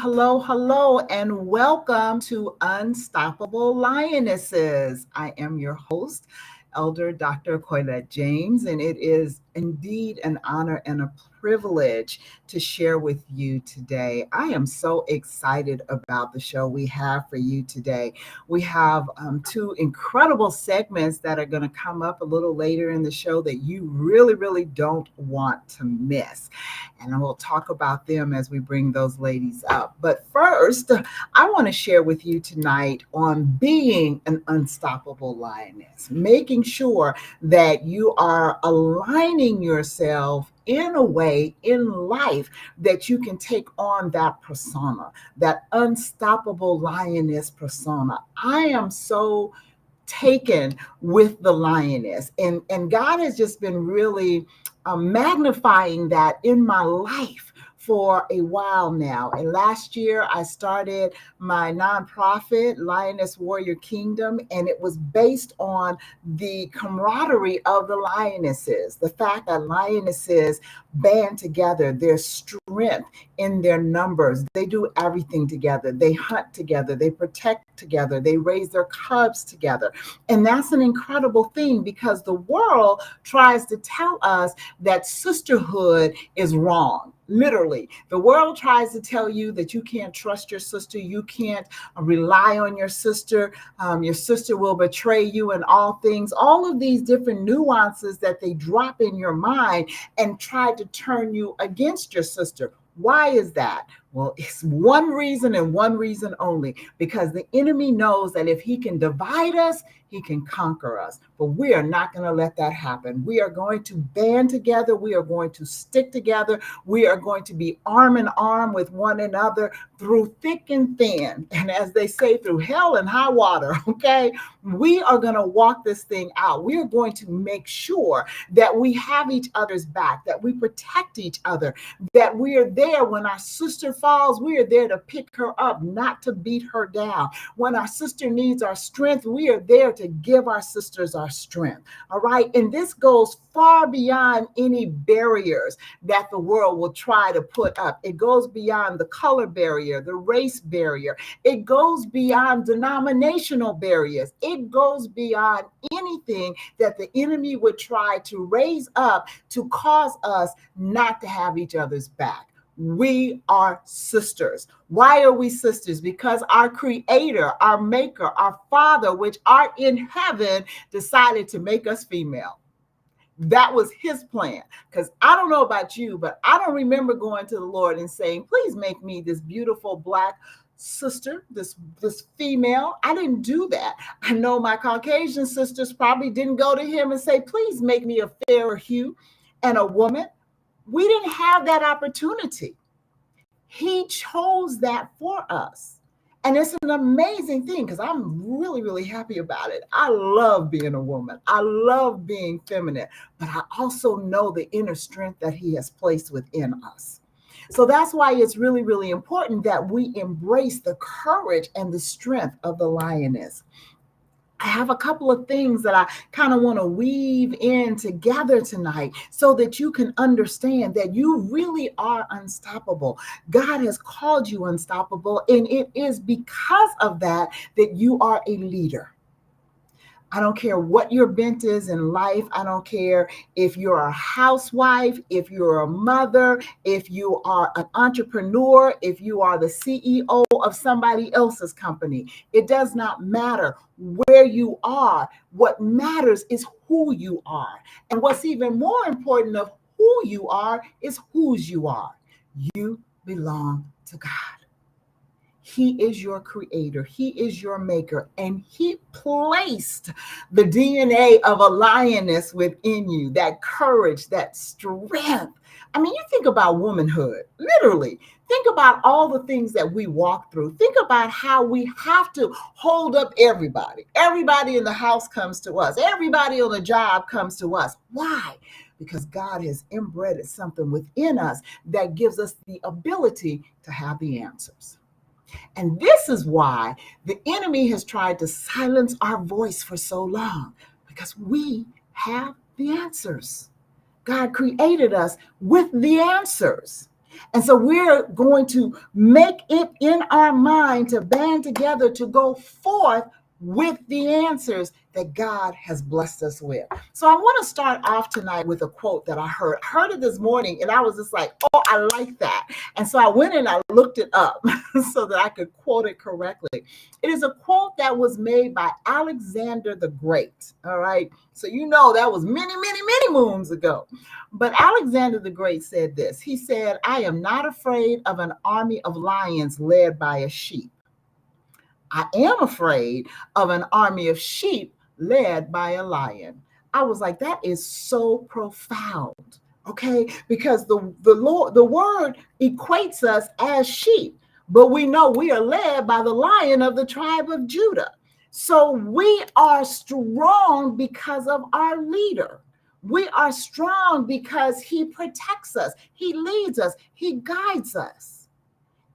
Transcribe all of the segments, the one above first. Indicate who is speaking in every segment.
Speaker 1: hello, and welcome to Unstoppable Lionesses. I am your host, Elder Dr. Colette James, and it is indeed an honor and a privilege to share with you today. I am so excited about the show we have for you today. We have two incredible segments that are going to come up a little later in the show that you really don't want to miss. And we'll talk about them as we bring those ladies up. But first, I want to share with you tonight on being an unstoppable lioness, making sure that you are aligning yourself in a way in life that you can take on that persona, that unstoppable lioness persona. I am so taken with the lioness, and God has just been really magnifying that in my life for a while now. And last year I started my nonprofit, Lioness Warrior Kingdom, and it was based on the camaraderie of the lionesses, the fact that lionesses band together, their strength in their numbers. They do everything together. They hunt together, they protect together, they raise their cubs together. And that's an incredible thing because the world tries to tell us that sisterhood is wrong. Literally, the world tries to tell you that you can't trust your sister, you can't rely on your sister will betray you in all things, all of these different nuances that they drop in your mind and try to turn you against your sister. Why is that? Well, it's one reason and one reason only, because the enemy knows that if he can divide us, he can conquer us. But we are not going to let that happen. We are going to band together. We are going to stick together. We are going to be arm in arm with one another through thick and thin. And as they say, through hell and high water, okay? We are going to walk this thing out. We are going to make sure that we have each other's back, that we protect each other, that we are there when our sister falls, we are there to pick her up, not to beat her down. When our sister needs our strength, we are there to give our sisters our strength. All right. And this goes far beyond any barriers that the world will try to put up. It goes beyond the color barrier, the race barrier. It goes beyond denominational barriers. It goes beyond anything that the enemy would try to raise up to cause us not to have each other's back. We are sisters. Why are we sisters? Because our creator, our maker, our father, which art in heaven, decided to make us female. That was his plan. Because I don't know about you, but I don't remember going to the Lord and saying, please make me this beautiful black sister, this female. I didn't do that. I know my Caucasian sisters probably didn't go to him and say, please make me a fairer hue and a woman. We didn't have that opportunity. He chose that for us. And it's an amazing thing because I'm really happy about it. I love being a woman. I love being feminine, but I also know the inner strength that he has placed within us. So that's why it's really important that we embrace the courage and the strength of the lioness. I have a couple of things that I kind of want to weave in together tonight so that you can understand that you really are unstoppable. God has called you unstoppable, and it is because of that that you are a leader. I don't care what your bent is in life. I don't care if you're a housewife, if you're a mother, if you are an entrepreneur, if you are the CEO of somebody else's company. It does not matter where you are. What matters is who you are. And what's even more important of who you are is whose you are. You belong to God. He is your creator. He is your maker. And he placed the DNA of a lioness within you, that courage, that strength. I mean, you think about womanhood, literally. Think about all the things that we walk through. Think about how we have to hold up everybody. Everybody in the house comes to us. Everybody on the job comes to us. Why? Because God has inbred something within us that gives us the ability to have the answers. And this is why the enemy has tried to silence our voice for so long, because we have the answers. God created us with the answers. And so we're going to make it in our mind to band together to go forth with the answers that God has blessed us with. So I want to start off tonight with a quote that I heard. I heard it this morning and I was just like, oh, I like that. And so I went and I looked it up so that I could quote it correctly. It is a quote that was made by Alexander the Great. All right. So you know that was many, many, many moons ago. But Alexander the Great said this. He said, I am not afraid of an army of lions led by a sheep. I am afraid of an army of sheep led by a lion. I was like, that is so profound. Okay, because the word equates us as sheep, but we know we are led by the lion of the tribe of Judah. So we are strong because of our leader. We are strong because he protects us, he leads us, he guides us.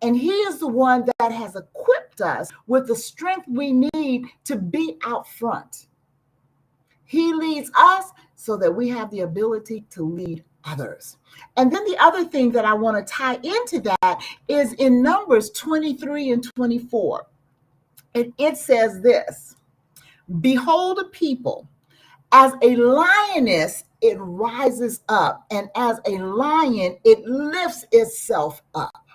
Speaker 1: And he is the one that has equipped us with the strength we need to be out front. He leads us so that we have the ability to lead others. And then the other thing that I want to tie into that is in Numbers 23 and 24. And it says this, behold a people, as a lioness, it rises up, and as a lion, it lifts itself up.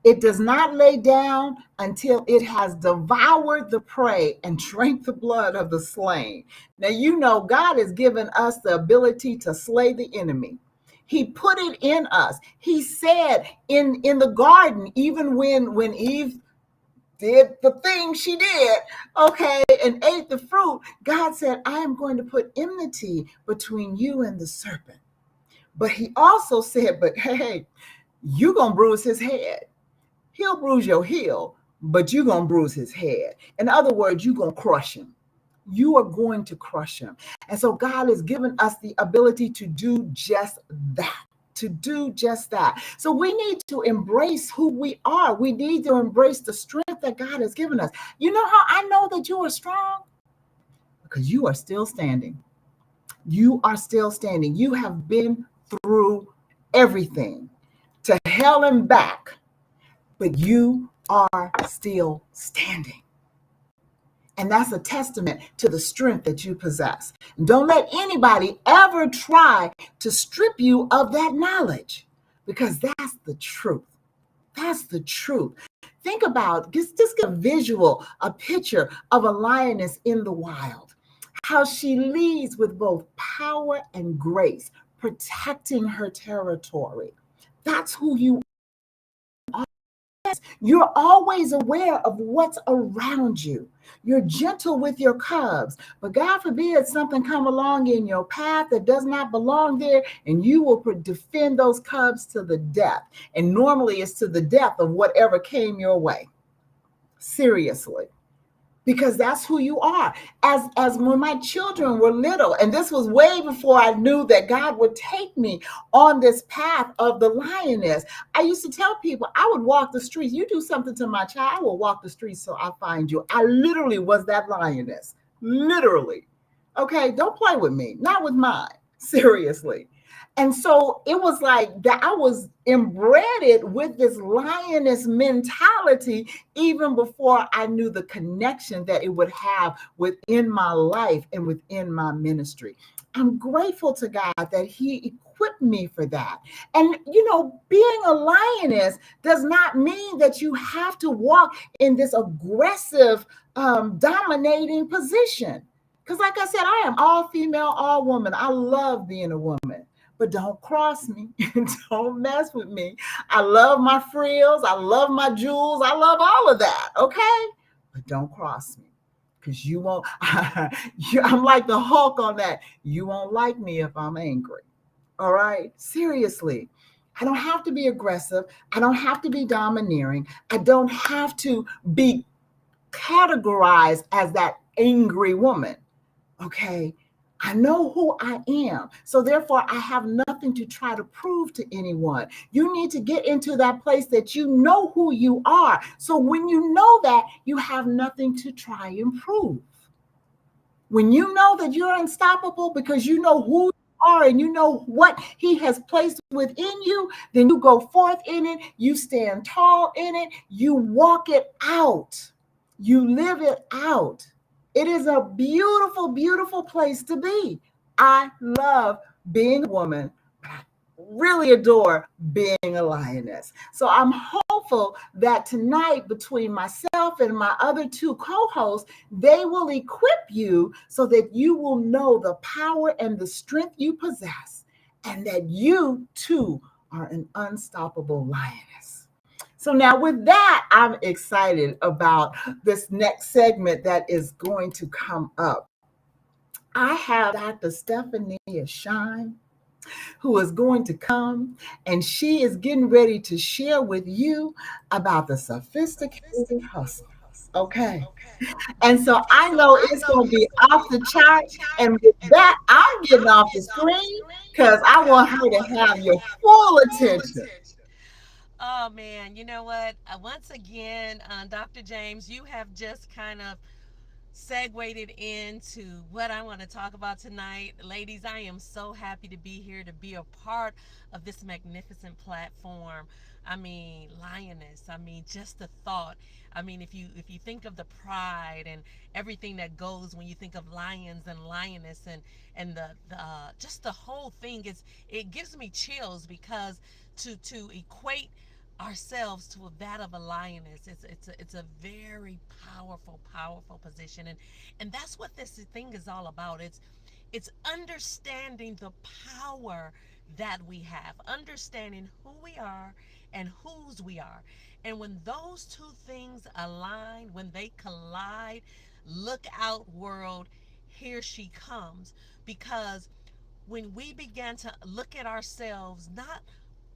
Speaker 1: It does not lay down until it has devoured the prey and drank the blood of the slain. Now, you know, God has given us the ability to slay the enemy. He put it in us. He said in the garden, even when Eve did the thing she did, okay, and ate the fruit, God said, I am going to put enmity between you and the serpent. But he also said, but hey, you're going to bruise his head. He'll bruise your heel, but you're going to bruise his head. In other words, you're going to crush him. You are going to crush him. And so God has given us the ability to do just that. To do just that. So we need to embrace who we are. We need to embrace the strength that God has given us. You know how I know that you are strong? Because you are still standing. You are still standing. You have been through everything, to hell and back, but you are still standing. And that's a testament to the strength that you possess. Don't let anybody ever try to strip you of that knowledge, because that's the truth. That's the truth. Think about, just get a visual, a picture of a lioness in the wild, how she leads with both power and grace, protecting her territory. That's who you are. You're always aware of what's around you. You're gentle with your cubs, but God forbid something come along in your path that does not belong there, and you will defend those cubs to the death. And normally it's to the death of whatever came your way. Seriously. Because that's who you are. As when my children were little, and this was way before I knew that God would take me on this path of the lioness, I used to tell people I would walk the streets. You do something to my child, I will walk the streets so I find you. I literally was that lioness. Literally. Okay, don't play with me. Not with mine. Seriously. And so it was like that I was embedded with this lioness mentality even before I knew the connection that it would have within my life and within my ministry. I'm grateful to God that he equipped me for that. And, you know, being a lioness does not mean that you have to walk in this aggressive, dominating position. Because like I said, I am all female, all woman. I love being a woman. But don't cross me. Don't mess with me. I love my frills. I love my jewels. I love all of that. Okay? But don't cross me. Because you won't. I'm like the Hulk on that. You won't like me if I'm angry. All right? Seriously. I don't have to be aggressive. I don't have to be domineering. I don't have to be categorized as that angry woman. Okay? I know who I am. So therefore, I have nothing to try to prove to anyone. You need to get into that place that you know who you are. So when you know that, you have nothing to try and prove. When you know that you're unstoppable because you know who you are and you know what He has placed within you, then you go forth in it, you stand tall in it, you walk it out, you live it out. It is a beautiful, beautiful place to be. I love being a woman, but I really adore being a lioness. So I'm hopeful that tonight, between myself and my other two co hosts, they will equip you so that you will know the power and the strength you possess, and that you too are an unstoppable lioness. So, now with that, I'm excited about this next segment that is going to come up. I have Dr. Stephanie Shine, who is going to come, and she is getting ready to share with you about the sophisticated hustle. Okay. And so I know it's going to be off the chart. And with that, I'm getting off the screen because I want her to have your full attention.
Speaker 2: Oh man, you know what? Once again, Dr. James, you have just kind of segued it into what I want to talk about tonight. Ladies, I am so happy to be here to be a part of this magnificent platform. I mean, lioness. I mean, just the thought. I mean, if you think of the pride and everything that goes when you think of lions and lioness and the just the whole thing is it gives me chills because to equate ourselves to that of a lioness. It's a very powerful position, and that's what this thing is all about. It's understanding the power that we have, understanding who we are and whose we are. And when those two things align, when they collide, look out, world, here she comes. Because when we began to look at ourselves, not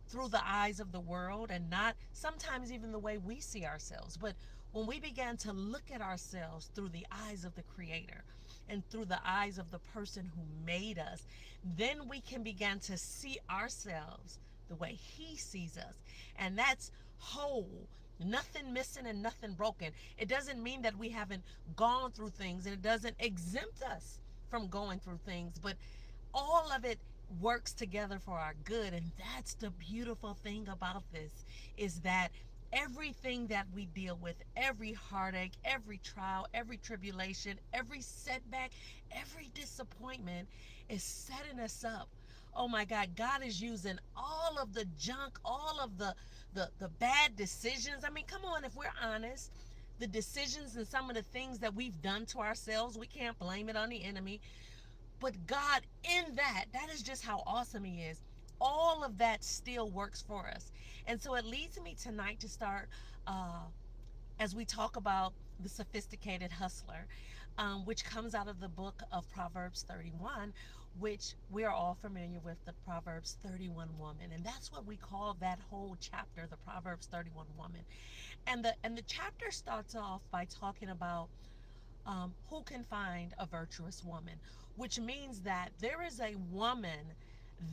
Speaker 2: through the eyes of the world and not sometimes even the way we see ourselves. But when we began to look at ourselves through the eyes of the Creator and through the eyes of the person who made us, then we can begin to see ourselves the way He sees us. And that's whole. Nothing missing and nothing broken. It doesn't mean that we haven't gone through things, and it doesn't exempt us from going through things, but all of it works together for our good. And that's the beautiful thing about this, is that everything that we deal with, every heartache, every trial, every tribulation, every setback, every disappointment is setting us up. Oh my God, God is using all of the junk, all of the bad decisions. I mean, come on, if we're honest, the decisions and some of the things that we've done to ourselves, we can't blame it on the enemy. But God, in that is just how awesome He is. All of that still works for us. And so it leads me tonight to start, as we talk about the sophisticated hustler, which comes out of the book of Proverbs 31, which we are all familiar with, the Proverbs 31 woman. And that's what we call that whole chapter, the Proverbs 31 woman. And the chapter starts off by talking about who can find a virtuous woman, which means that there is a woman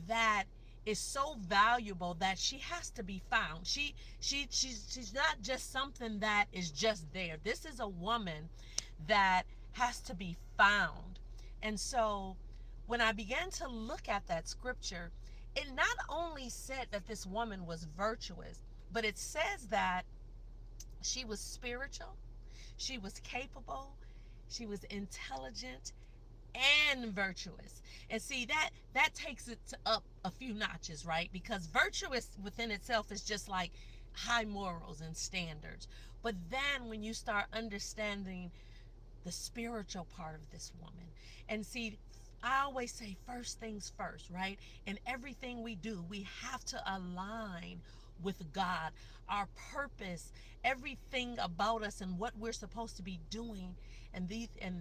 Speaker 2: that is so valuable that she has to be found. She's not just something that is just there. This is a woman that has to be found. And so when I began to look at that scripture, it not only said that this woman was virtuous, but it says that she was spiritual, she was capable, she was intelligent and virtuous. And see, that takes it up a few notches, right? Because virtuous within itself is just like high morals and standards. But then when you start understanding the spiritual part of this woman. And see, I always say first things first, right? In everything we do, we have to align with God, our purpose, everything about us and what we're supposed to be doing and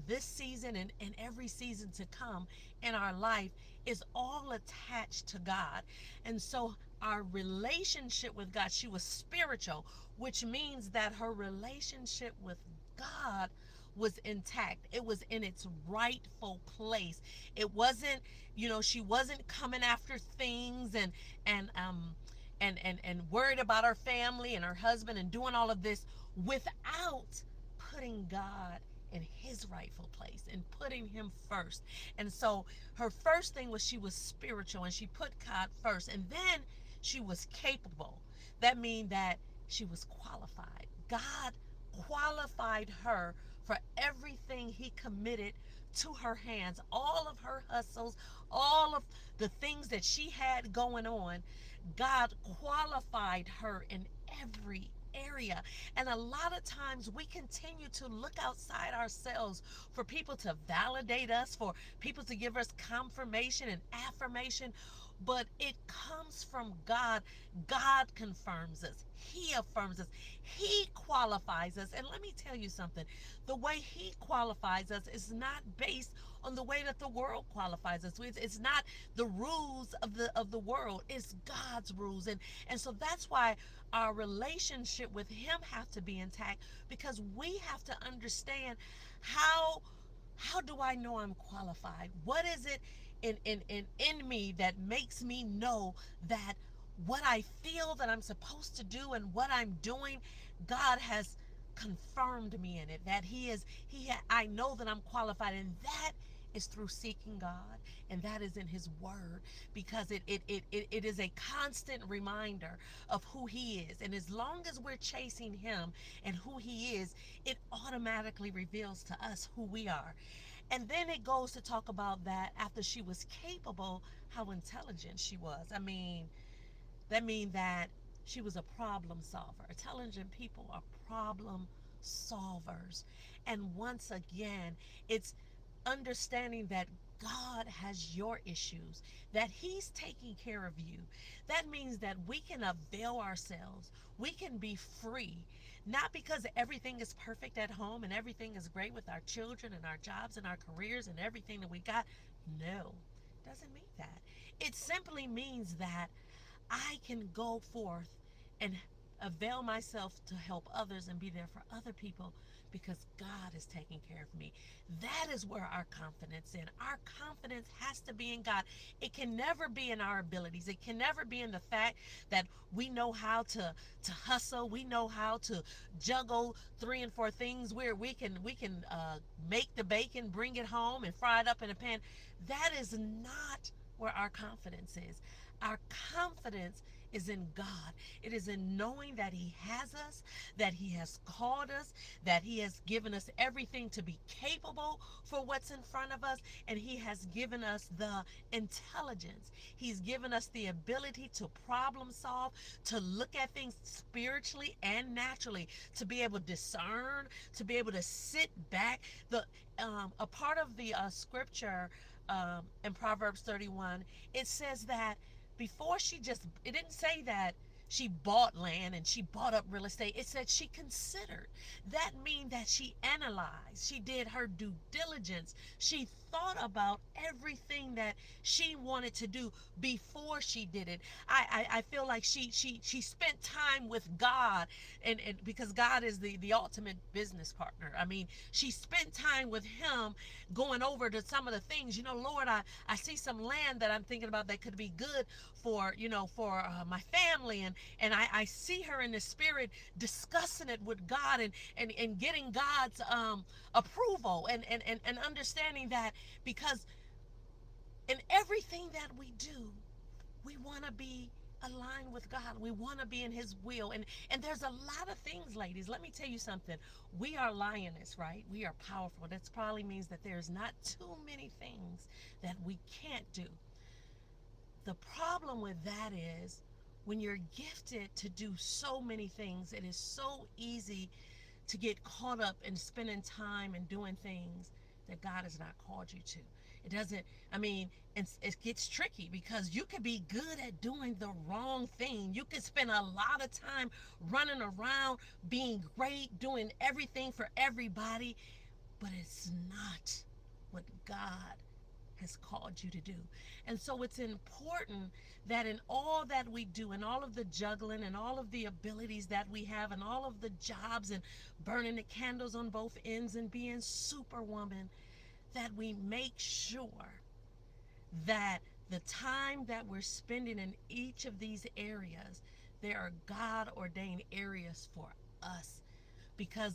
Speaker 2: this season and every season to come in our life is all attached to God. And so our relationship with God, she was spiritual, which means that her relationship with God was intact. It was in its rightful place. It wasn't, she wasn't coming after things and worried about her family and her husband and doing all of this without putting God in his rightful place and putting him first. And so her first thing was she was spiritual and she put God first. And then she was capable. That means that she was qualified. God qualified her for everything he committed to her hands, all of her hustles, all of the things that she had going on. God qualified her in every area. And a lot of times we continue to look outside ourselves for people to validate us, for people to give us confirmation and affirmation. But it comes from God. God confirms us. He affirms us. He qualifies us. And let me tell you something. The way he qualifies us is not based on the way that the world qualifies us. It's not the rules of the world. It's God's rules. And so that's why our relationship with him have to be intact, because we have to understand how how do I know I'm qualified? What is it in me that makes me know that what I feel that I'm supposed to do and what I'm doing, God has confirmed me in it. That I know that I'm qualified, and that is through seeking God, and that is in his word, because it is a constant reminder of who he is. And as long as we're chasing him and who he is, it automatically reveals to us who we are. And then it goes to talk about that after she was capable, how intelligent she was. I mean, that means that she was a problem solver. Intelligent people are problem solvers. And once again, it's understanding that God has your issues, that he's taking care of you. That means that we can avail ourselves. We can be free, not because everything is perfect at home and everything is great with our children and our jobs and our careers and everything that we got. No, it doesn't mean that. It simply means that I can go forth and avail myself to help others and be there for other people because God is taking care of me. That is where our confidence in. Our confidence has to be in God. It can never be in our abilities. It can never be in the fact that we know how to hustle. We know how to juggle three and four things where we can make the bacon, bring it home, and fry it up in a pan. That is not where our confidence is. Our confidence is in God. It is in knowing that he has us, that he has called us, that he has given us everything to be capable for what's in front of us, and he has given us the intelligence. He's given us the ability to problem solve, to look at things spiritually and naturally, to be able to discern, to be able to sit back. The A part of the scripture in Proverbs 31, it says that before it didn't say that she bought land and she bought up real estate. It said she considered. That means that she analyzed. She did her due diligence. She thought about everything that she wanted to do before she did it. I feel like she spent time with God, and because God is the ultimate business partner. I mean, she spent time with him, going over to some of the things. Lord, I see some land that I'm thinking about that could be good for my family, and I see her in the spirit discussing it with God, and getting God's approval, and understanding that, because in everything that we do, we want to be aligned with God. We want to be in his will. And there's a lot of things, ladies. Let me tell you something. We are lioness, right? We are powerful. That probably means that there's not too many things that we can't do. The problem with that is, when you're gifted to do so many things, it is so easy to get caught up in spending time and doing things that God has not called you to. It doesn't, I mean, it gets tricky, because you could be good at doing the wrong thing. You could spend a lot of time running around, being great, doing everything for everybody, but it's not what God has called you to do. And so it's important that in all that we do, and all of the juggling, and all of the abilities that we have, and all of the jobs, and burning the candles on both ends, and being superwoman, that we make sure that the time that we're spending in each of these areas, there are God ordained areas for us. Because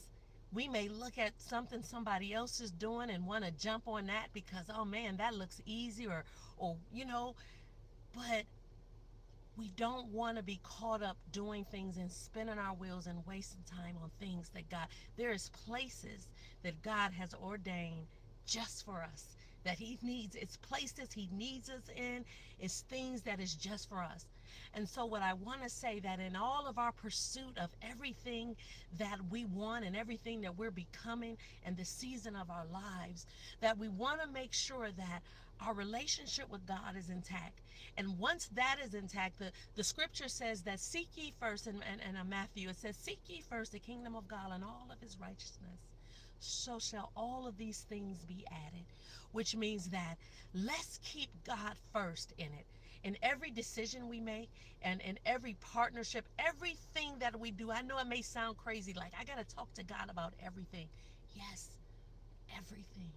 Speaker 2: We may look at something somebody else is doing and want to jump on that because, oh man, that looks easy, or but we don't want to be caught up doing things and spinning our wheels and wasting time on things that God, there is places that God has ordained just for us, that he needs, it's places he needs us in, it's things that is just for us. And so what I want to say, that in all of our pursuit of everything that we want and everything that we're becoming and the season of our lives, that we want to make sure that our relationship with God is intact. And once that is intact, the scripture says that seek ye first, in Matthew, it says, seek ye first the kingdom of God and all of his righteousness. So shall all of these things be added, which means that let's keep God first in it. In every decision we make and in every partnership, everything that we do, I know it may sound crazy, like I got to talk to God about everything. Yes, everything,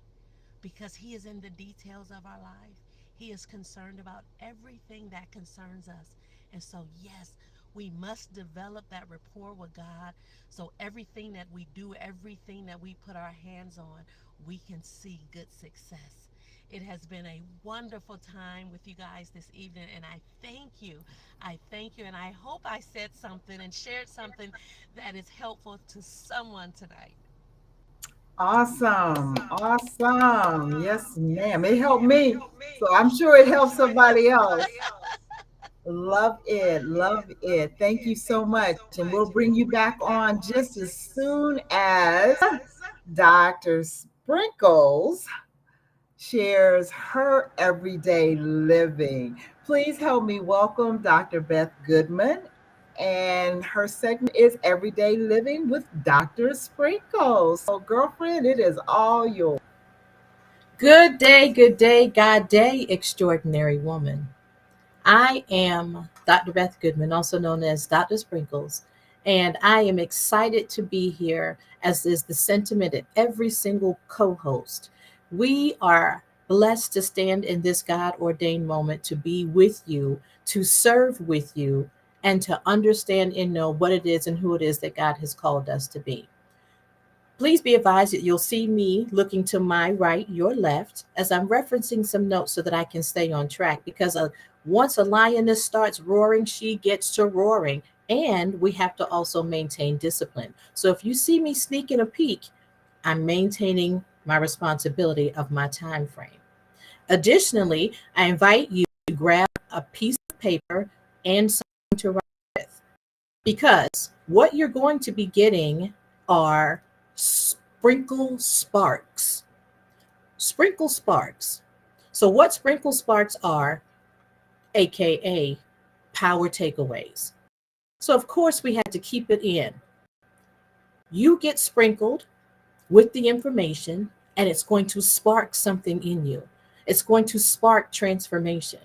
Speaker 2: because he is in the details of our life. He is concerned about everything that concerns us. And so, yes, we must develop that rapport with God so everything that we do, everything that we put our hands on, we can see good success. It has been a wonderful time with you guys this evening, and I thank you. I thank you, and I hope I said something and shared something that is helpful to someone tonight.
Speaker 1: Awesome. Awesome. Yes, ma'am. It helped me. So I'm sure it helps somebody else. Love it. Love it. Thank you so much. And we'll bring you back on just as soon as Dr. Sprinkles shares her everyday living. Please help me welcome Dr. Beth Goodman. And her segment is Everyday Living with Dr. Sprinkles. So, girlfriend, it is all yours.
Speaker 3: Good day, God day, extraordinary woman. I am Dr. Beth Goodman, also known as Dr. Sprinkles, and I am excited to be here, as is the sentiment of every single co host. We are blessed to stand in this God ordained moment to be with you, to serve with you, and to understand and know what it is and who it is that God has called us to be. Please be advised that you'll see me looking to my right, your left, as I'm referencing some notes so that I can stay on track. Because once a lioness starts roaring, she gets to roaring. And we have to also maintain discipline. So if you see me sneaking a peek, I'm maintaining my responsibility of my time frame. Additionally, I invite you to grab a piece of paper and something to write with, because what you're going to be getting are sprinkle sparks. Sprinkle sparks. So, what sprinkle sparks are, AKA power takeaways. So, of course, we had to keep it in. You get sprinkled with the information, and it's going to spark something in you. It's going to spark transformation.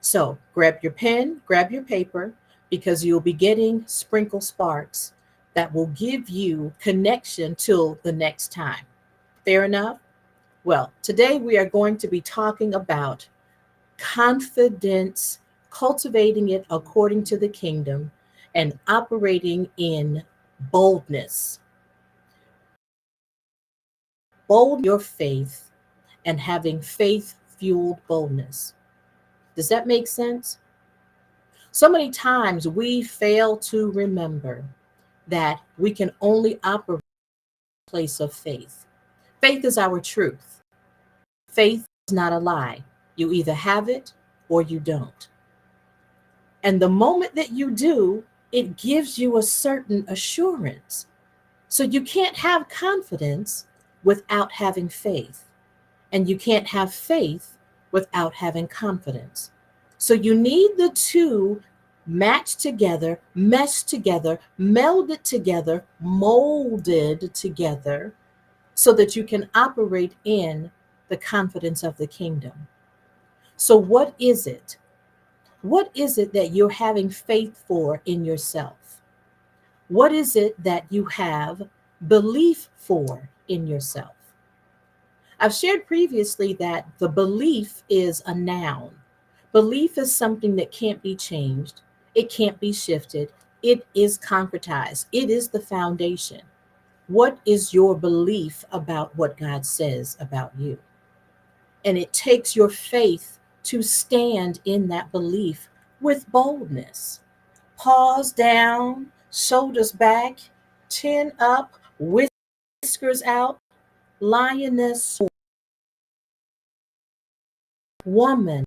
Speaker 3: So, grab your pen, grab your paper, because you'll be getting sprinkle sparks that will give you connection till the next time. Fair enough? Well, today we are going to be talking about confidence, cultivating it according to the kingdom, and operating in boldness. Bold your faith and having faith fueled boldness. Does that make sense? So many times we fail to remember that we can only operate from a place of faith. Faith is our truth. Faith is not a lie. You either have it or you don't. And the moment that you do, it gives you a certain assurance. So you can't have confidence without having faith. And you can't have faith without having confidence. So you need the two matched together, meshed together, melded together, molded together, so that you can operate in the confidence of the kingdom. So, what is it? What is it that you're having faith for in yourself? What is it that you have belief for in yourself? I've shared previously that the belief is a noun. Belief is something that can't be changed, it can't be shifted, it is concretized, it is the foundation. What is your belief about what God says about you? And it takes your faith to stand in that belief with boldness. Paws down, shoulders back, chin up, whiskers out, lioness, woman,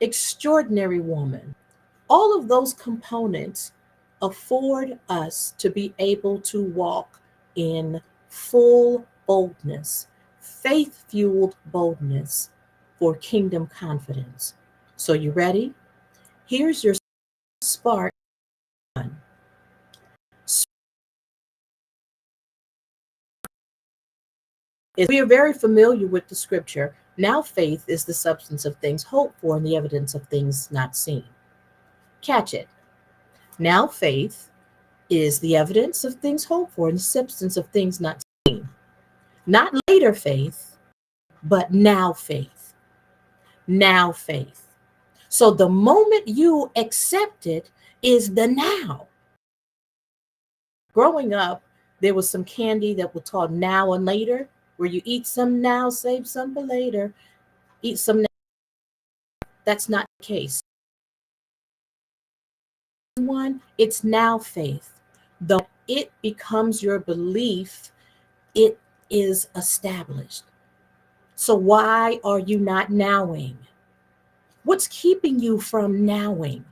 Speaker 3: extraordinary woman. All of those components afford us to be able to walk in full boldness, faith fueled boldness for kingdom confidence. So, you ready? Here's your spark. We are very familiar with the scripture. Now, faith is the substance of things hoped for and the evidence of things not seen. Catch it. Now, faith is the evidence of things hoped for and the substance of things not seen. Not later faith, but now faith. Now faith. So the moment you accept it is the now. Growing up, there was some candy that was called now and later, where you eat some now, save some for later, eat some now. That's not the case. One, it's now faith. Though it becomes your belief, it is established. So why are you not nowing? What's keeping you from nowing?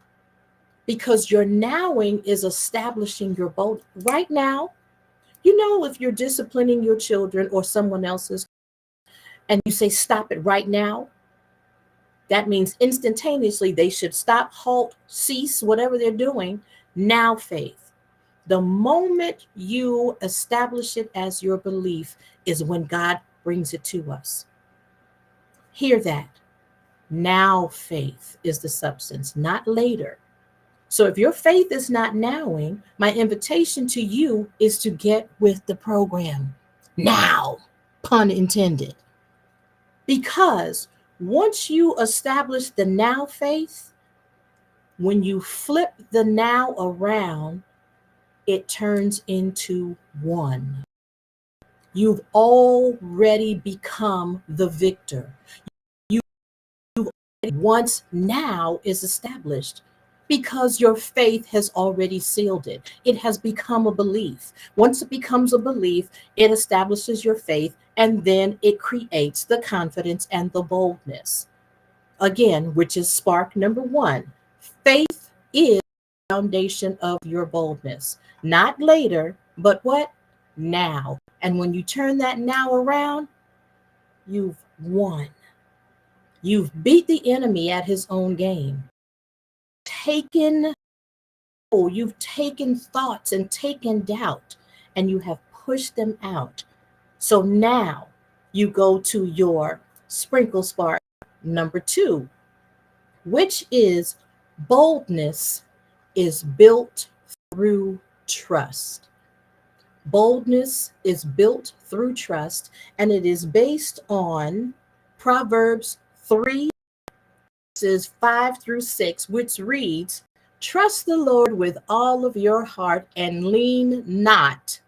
Speaker 3: Because your nowing is establishing your bold. Right now, you know, if you're disciplining your children or someone else's and you say, stop it right now, that means instantaneously they should stop, halt, cease, whatever they're doing. Now, faith. The moment you establish it as your belief is when God brings it to us. Hear that. Now, faith is the substance, not later. So if your faith is not nowing, my invitation to you is to get with the program now, pun intended. Because once you establish the now faith, when you flip the now around, it turns into one. You've already become the victor. You've once now is established because your faith has already sealed it. It has become a belief. Once it becomes a belief, it establishes your faith and then it creates the confidence and the boldness. Again, which is spark number one. Faith is the foundation of your boldness. Not later, but what? Now. And when you turn that now around, you've won. You've beat the enemy at his own game. Taken, oh, you've taken thoughts and taken doubt, and you have pushed them out. So now you go to your sprinkle spark number two, which is boldness is built through trust. Boldness is built through trust, and it is based on Proverbs 3, verses 5 through 6, which reads, trust the Lord with all of your heart and lean not.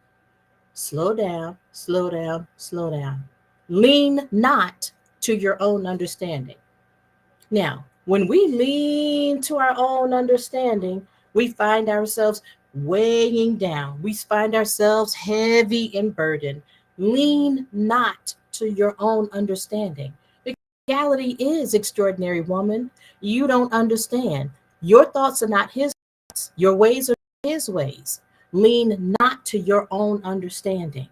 Speaker 3: Slow down, slow down, slow down. Lean not to your own understanding. Now, when we lean to our own understanding, we find ourselves weighing down. We find ourselves heavy and burdened. Lean not to your own understanding. The reality is, extraordinary woman, you don't understand. Your thoughts are not his thoughts. Your ways are his ways. Lean not to your own understanding.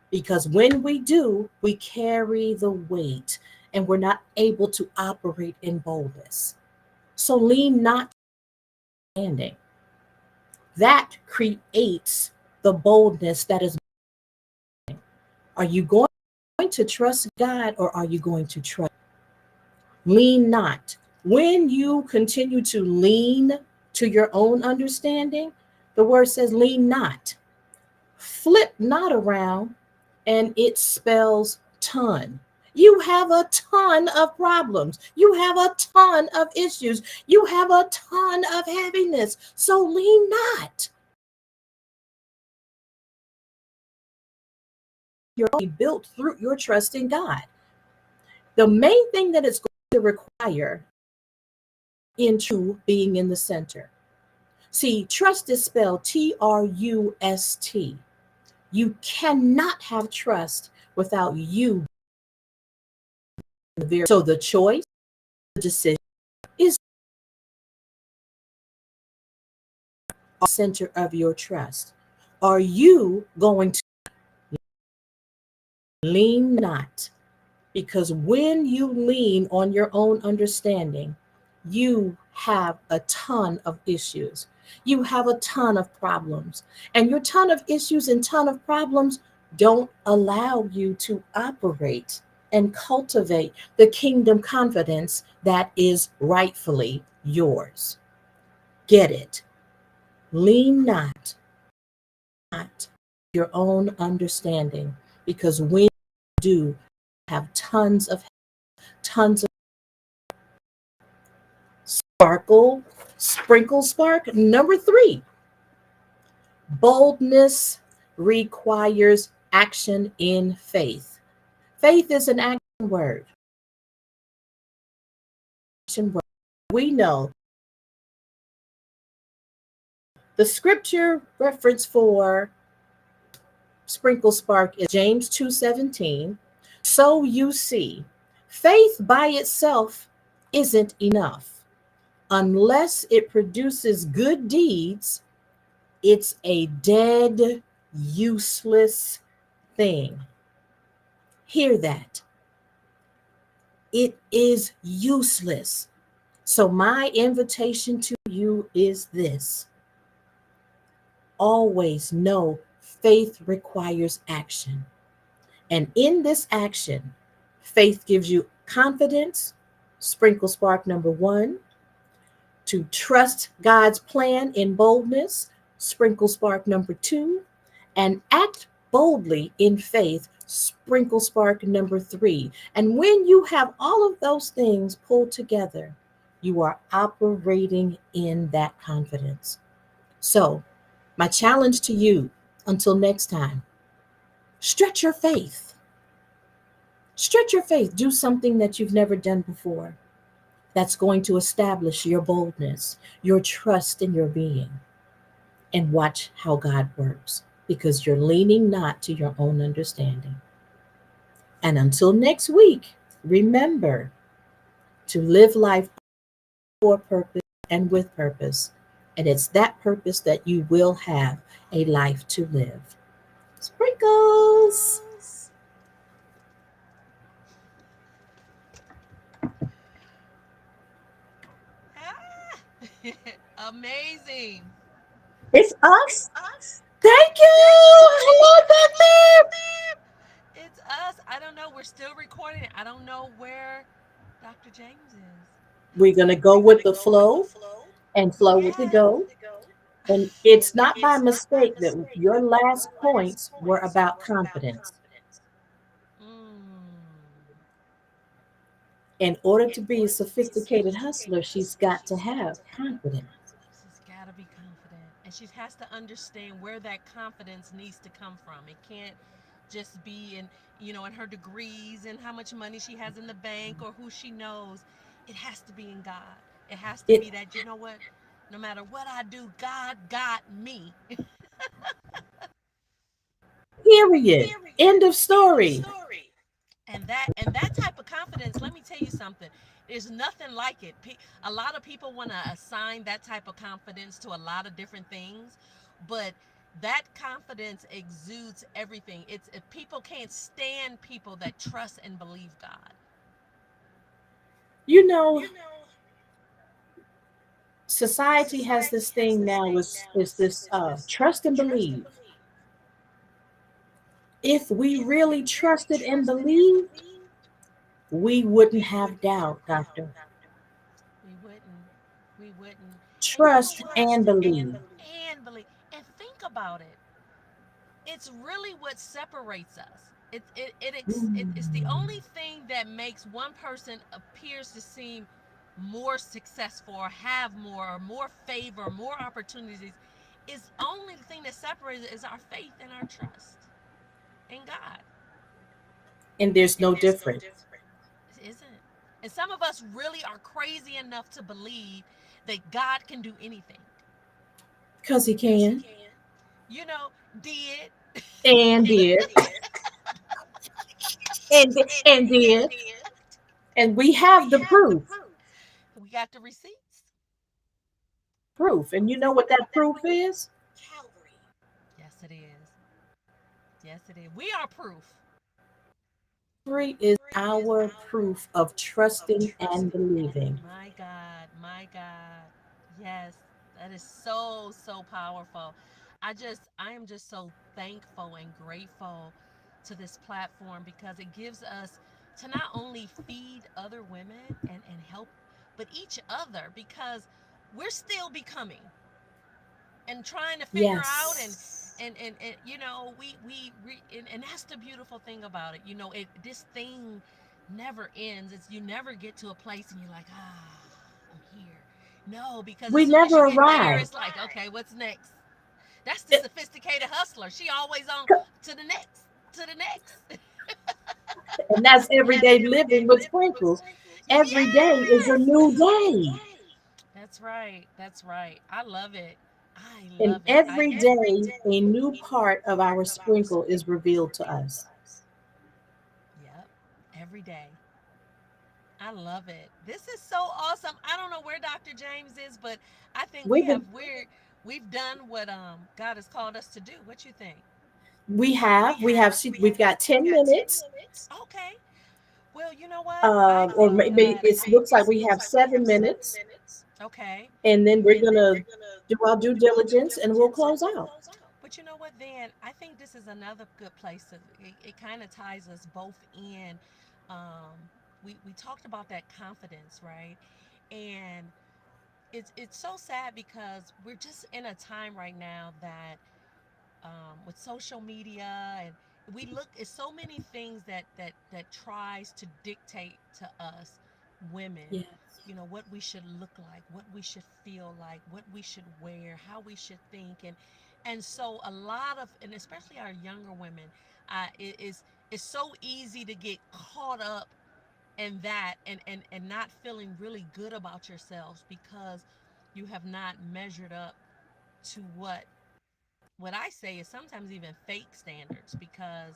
Speaker 3: Because when we do, we carry the weight and we're not able to operate in boldness. So lean not standing. That creates the boldness that is. Are you going to trust God or are you going to trust? Lean not. When you continue to lean to your own understanding, the word says lean not. Flip not around and it spells ton. You have a ton of problems. You have a ton of issues. You have a ton of heaviness. So lean not. You're built through your trust in God. The main thing that it's going to require into being in the center. See, trust is spelled Trust. You cannot have trust without you. So the choice, the decision is the center of your trust. Are you going to lean not? Because when you lean on your own understanding, you have a ton of issues. You have a ton of problems. And your ton of issues and ton of problems don't allow you to operate and cultivate the kingdom confidence that is rightfully yours. Get it? Lean not your own understanding, because when you do have tons of sparkle, sprinkle spark. Number three, boldness requires action in faith. Faith is an action word. We know the scripture reference for sprinkle spark is James 2:17. So you see, faith by itself isn't enough. Unless it produces good deeds, it's a dead, useless thing. Hear that. It is useless. So, my invitation to you is this: always know faith requires action. And in this action, faith gives you confidence, sprinkle spark number one, to trust God's plan in boldness, sprinkle spark number two, and act boldly in faith, sprinkle spark number three. And when you have all of those things pulled together, you are operating in that confidence. So, my challenge to you until next time, stretch your faith. Stretch your faith. Do something that you've never done before that's going to establish your boldness, your trust in your being, and watch how God works, because you're leaning not to your own understanding. And until next week, remember to live life for purpose and with purpose. And it's that purpose that you will have a life to live. Sprinkles!
Speaker 2: Ah! Amazing.
Speaker 3: It's us. Thank you. Hello, Batman.
Speaker 2: It's us. I don't know. We're still recording it. I don't know where Dr. James is.
Speaker 3: We're going to go with the flow and flow with the
Speaker 2: Yes.
Speaker 3: go. And it's not by mistake that your last points were about confidence.
Speaker 2: Mm.
Speaker 3: In order to be a sophisticated hustler, she's got to have confidence.
Speaker 2: She's got to be confident. And she has to understand where that confidence needs to come from. It can't just be in her degrees and how much money she has in the bank or who she knows. It has to be in God. It has to
Speaker 3: It
Speaker 2: be that, you know what? No matter what I do, God got me.
Speaker 3: period. End of story.
Speaker 2: And that type of confidence, let me tell you something, there's nothing like it. A lot of people want to assign that type of confidence to a lot of different things, but that confidence exudes everything. It's if people can't stand people that trust and believe God.
Speaker 3: You know, society has this thing now is this trust and believe. If we really trusted and believed, we wouldn't have doubt, doctor.
Speaker 2: We wouldn't. We wouldn't. And you know
Speaker 3: Trust
Speaker 2: what?
Speaker 3: and believe.
Speaker 2: And believe. And think about it. It's really what separates us. It's the
Speaker 3: Mm.
Speaker 2: only thing that makes one person appears to seem more successful or have more or more favor, more opportunities. Is only the thing that separates it is our faith and our trust in God.
Speaker 3: And there's no difference
Speaker 2: It isn't. And some of us really are crazy enough to believe that God can do anything.
Speaker 3: because he can
Speaker 2: You know, did.
Speaker 3: and did and did. And we have the proof.
Speaker 2: We got the receipts.
Speaker 3: We have the proof. And you know what that proof is?
Speaker 2: Yes, it is. Yes, it is. We are proof.
Speaker 3: Calvary is our proof of trusting and believing.
Speaker 2: My God, my God. Yes, that is so, so powerful. I am just so thankful and grateful to this platform because it gives us to not only feed other women and help, but each other because we're still becoming and trying to figure out
Speaker 3: Yes.
Speaker 2: and you know and that's the beautiful thing about it, you know, it this thing never ends. It's you never get to a place and you're like, I'm here. No, because as
Speaker 3: We
Speaker 2: soon as you
Speaker 3: never
Speaker 2: get there
Speaker 3: arrive.
Speaker 2: it's like, okay, what's next? That's the sophisticated hustler. She always on to the next, to the next.
Speaker 3: And that's everyday living with sprinkles. Every day is a
Speaker 2: Yes,
Speaker 3: new day.
Speaker 2: that's right, that's right. I love it. I
Speaker 3: And
Speaker 2: love it.
Speaker 3: every day, a new part of our sprinkle is revealed to us.
Speaker 2: Yep, every day. I love it. This is so awesome. I don't know where Dr. James is, but I think
Speaker 3: We've been,
Speaker 2: we've done what God has called us to do. What you think?
Speaker 3: we've got 10 minutes.
Speaker 2: Okay. Well, you know what? I
Speaker 3: Or
Speaker 2: think
Speaker 3: maybe
Speaker 2: that
Speaker 3: it looks like we have 7 minutes.
Speaker 2: okay.
Speaker 3: And then we're going to do our due diligence and we'll close out.
Speaker 2: But you know what, then I think this is another good place to it kind of ties us both in. We talked about that confidence, right? And it's so sad because we're just in a time right now that with social media and we look at so many things that tries to dictate to us women,
Speaker 3: Yes.
Speaker 2: you know, what we should look like, what we should feel like, what we should wear, how we should think. And so a lot of, and especially our younger women, it is it's so easy to get caught up in that and not feeling really good about yourselves because you have not measured up to what I say is sometimes even fake standards because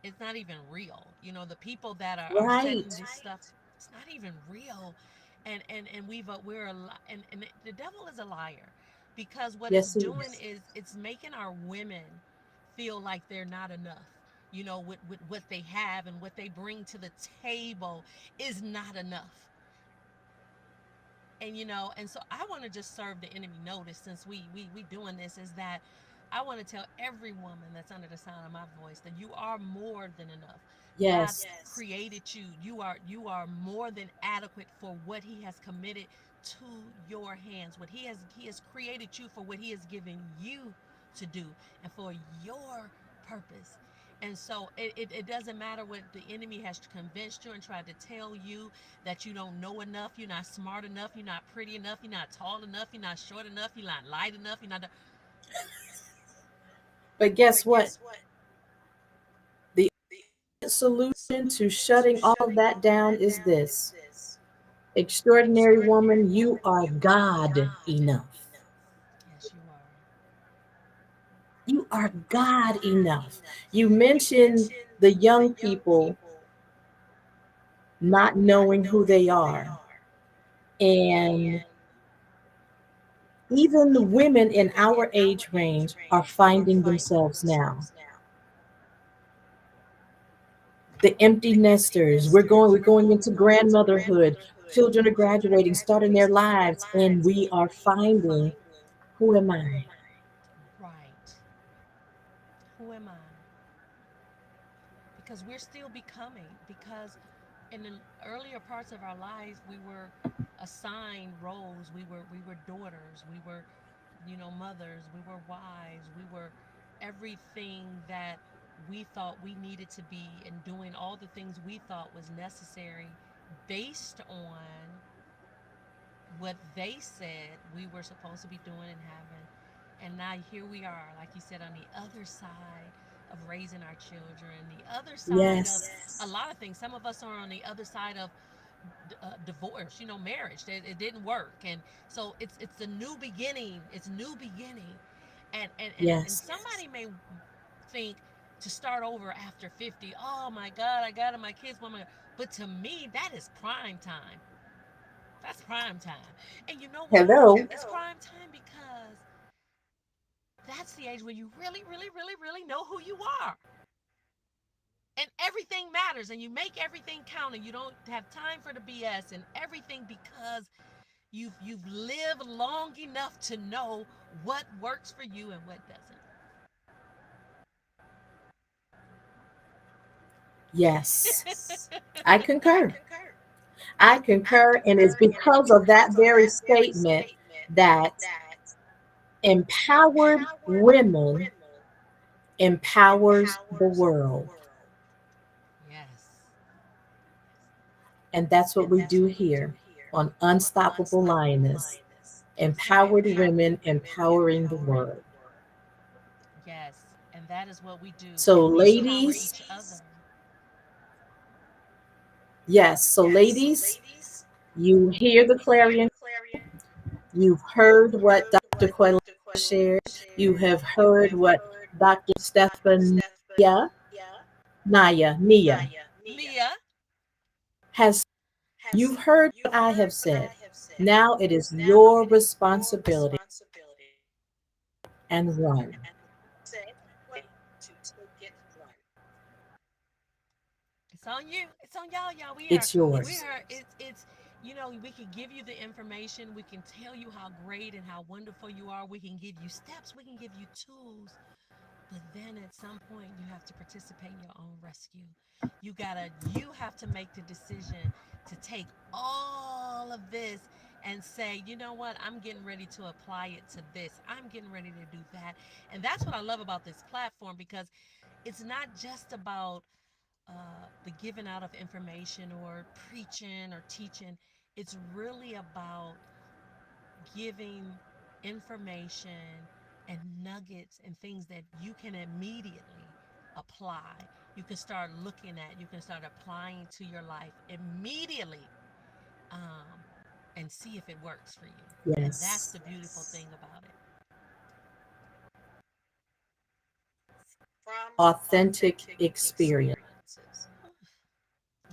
Speaker 2: it's not even real. You know, the people that are setting
Speaker 3: Right.
Speaker 2: this stuff, it's not even real. And we're a and the devil is a liar because what it's
Speaker 3: Yes, he
Speaker 2: doing
Speaker 3: is.
Speaker 2: is it's making our women feel like they're not enough. You know, with what they have and what they bring to the table is not enough. And you know, and so I want to just serve the enemy notice since we doing this is that I want to tell every woman that's under the sound of my voice that you are more than enough. God
Speaker 3: Yes.
Speaker 2: created you. You are more than adequate for what he has committed to your hands. What he has created you for, what he has given you to do and for your purpose. And so it doesn't matter what the enemy has convinced you and tried to tell you that you don't know enough, you're not smart enough, you're not pretty enough, you're not tall enough, you're not short enough, you're not light enough, you're not.
Speaker 3: But guess what? The solution to shutting all of that down is this: extraordinary woman, you are God enough.
Speaker 2: Yes, you are.
Speaker 3: You are God enough. You mentioned the young people not knowing who they are. And even the women in our age range are finding themselves now. The empty nesters, we're going into grandmotherhood. Children are graduating, starting their lives, and we are finding, who am I?
Speaker 2: Right. Who am I? Because we're still becoming. Because in the earlier parts of our lives, we were assigned roles. We were daughters. We were, you know, mothers. We were wives. We were everything that we thought we needed to be and doing all the things we thought was necessary based on what they said we were supposed to be doing and having. And now here we are, like you said, on the other side of raising our children, the other side of a
Speaker 3: Yes.
Speaker 2: lot of things. Some of us are on the other side of divorce, marriage. It didn't work, and so it's a new beginning. It's new beginning, and
Speaker 3: Yes.
Speaker 2: somebody may think to start over after 50. Oh my God, I got it. My kids want my. But to me, that is prime time. That's prime time. And you know why?
Speaker 3: Hello.
Speaker 2: It's prime time because that's the age where you really, really, really, really know who you are. And everything matters and you make everything count and you don't have time for the BS and everything because you've lived long enough to know what works for you and what
Speaker 3: Yes. I
Speaker 2: doesn't.
Speaker 3: concur. I concur. And it's because of that very statement that empowered women empowers the world.
Speaker 2: Yes.
Speaker 3: And that's what we do here on Unstoppable Lioness. Empowered women empowering the world.
Speaker 2: Yes. And that is what we do.
Speaker 3: So,
Speaker 2: And we empower
Speaker 3: ladies,
Speaker 2: each other.
Speaker 3: yes. So, ladies, you hear the clarion. You've heard what Dr. Quella shared. You have heard what Dr. Stephania Nia
Speaker 2: Nia.
Speaker 3: has. You've heard what I have said. Now it is your responsibility and run.
Speaker 2: It's on you. It's on y'all, y'all.
Speaker 3: It's yours.
Speaker 2: We can give you the information. We can tell you how great and how wonderful you are. We can give you steps. We can give you tools. But then at some point you have to participate in your own rescue. You have to make the decision to take all of this and say, you know what, I'm getting ready to apply it to this. I'm getting ready to do that. And that's what I love about this platform because it's not just about the giving out of information or preaching or teaching. It's really about giving information and nuggets and things that you can immediately apply. You can start looking at, you can start applying to your life immediately, um, and see if it works for you. And that's
Speaker 3: Yes.
Speaker 2: the beautiful thing about it.
Speaker 3: From authentic experience.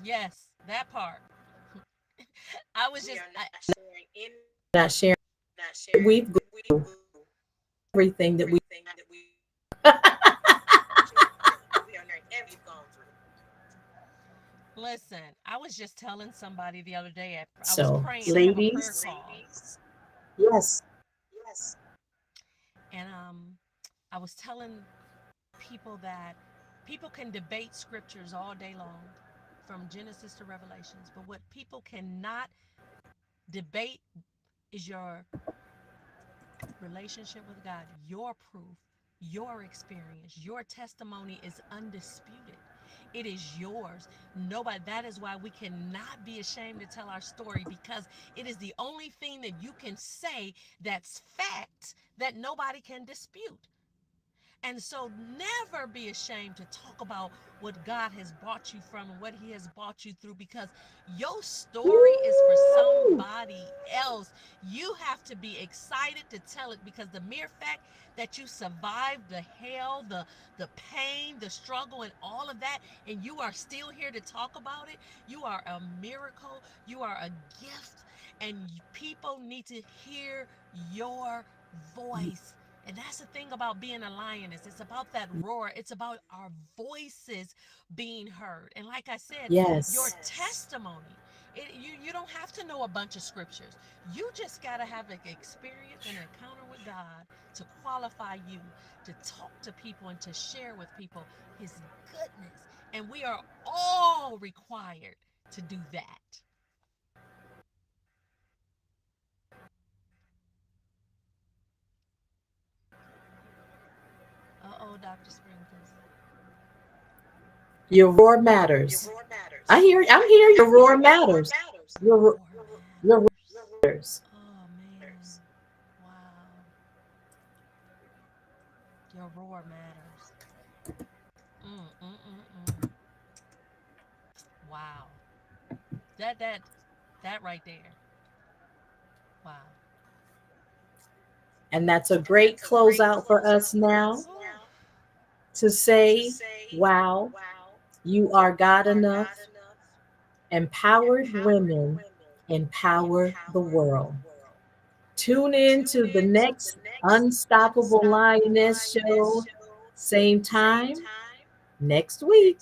Speaker 2: Yes, that part. I was just, I,
Speaker 3: Not sharing. We've got everything that we.
Speaker 2: listen, I was just telling somebody the other day, I was
Speaker 3: So,
Speaker 2: praying, I have a prayer
Speaker 3: ladies,
Speaker 2: call,
Speaker 3: yes,
Speaker 2: and I was telling people that people can debate scriptures all day long from Genesis to Revelations, but what people cannot debate is your relationship with God, your proof, your experience, your testimony is undisputed. It is yours. Nobody, that is why we cannot be ashamed to tell our story because it is the only thing that you can say that's fact that nobody can dispute. And so never be ashamed to talk about what God has brought you from and what he has brought you through because your story is for
Speaker 3: woo,
Speaker 2: somebody else. You have to be excited to tell it because the mere fact that you survived the hell, the pain, the struggle and all of that and you are still here to talk about it, you are a miracle, you are a gift and people need to hear your voice. And that's the thing about being a lioness. It's about that roar. It's about our voices being heard. And like I said, your
Speaker 3: yes,
Speaker 2: testimony. You don't have to know a bunch of scriptures. You just got to have an experience and an encounter with God to qualify you to talk to people and to share with people his goodness. And we are all required to do that. Uh-oh, Dr. Sprinkles.
Speaker 3: your roar matters. I'm here. Your roar matters.
Speaker 2: Your
Speaker 3: Your
Speaker 2: roar
Speaker 3: your roar
Speaker 2: matters.
Speaker 3: matters.
Speaker 2: Oh man. Wow. Your roar matters. Mm, mm, mm, mm. Wow. That that that right there. Wow.
Speaker 3: And that's a great closeout for us now
Speaker 2: Ooh.
Speaker 3: to say, wow, you are God enough. Empowered women empower the world. Tune in to the next Unstoppable Lioness show, same time next week.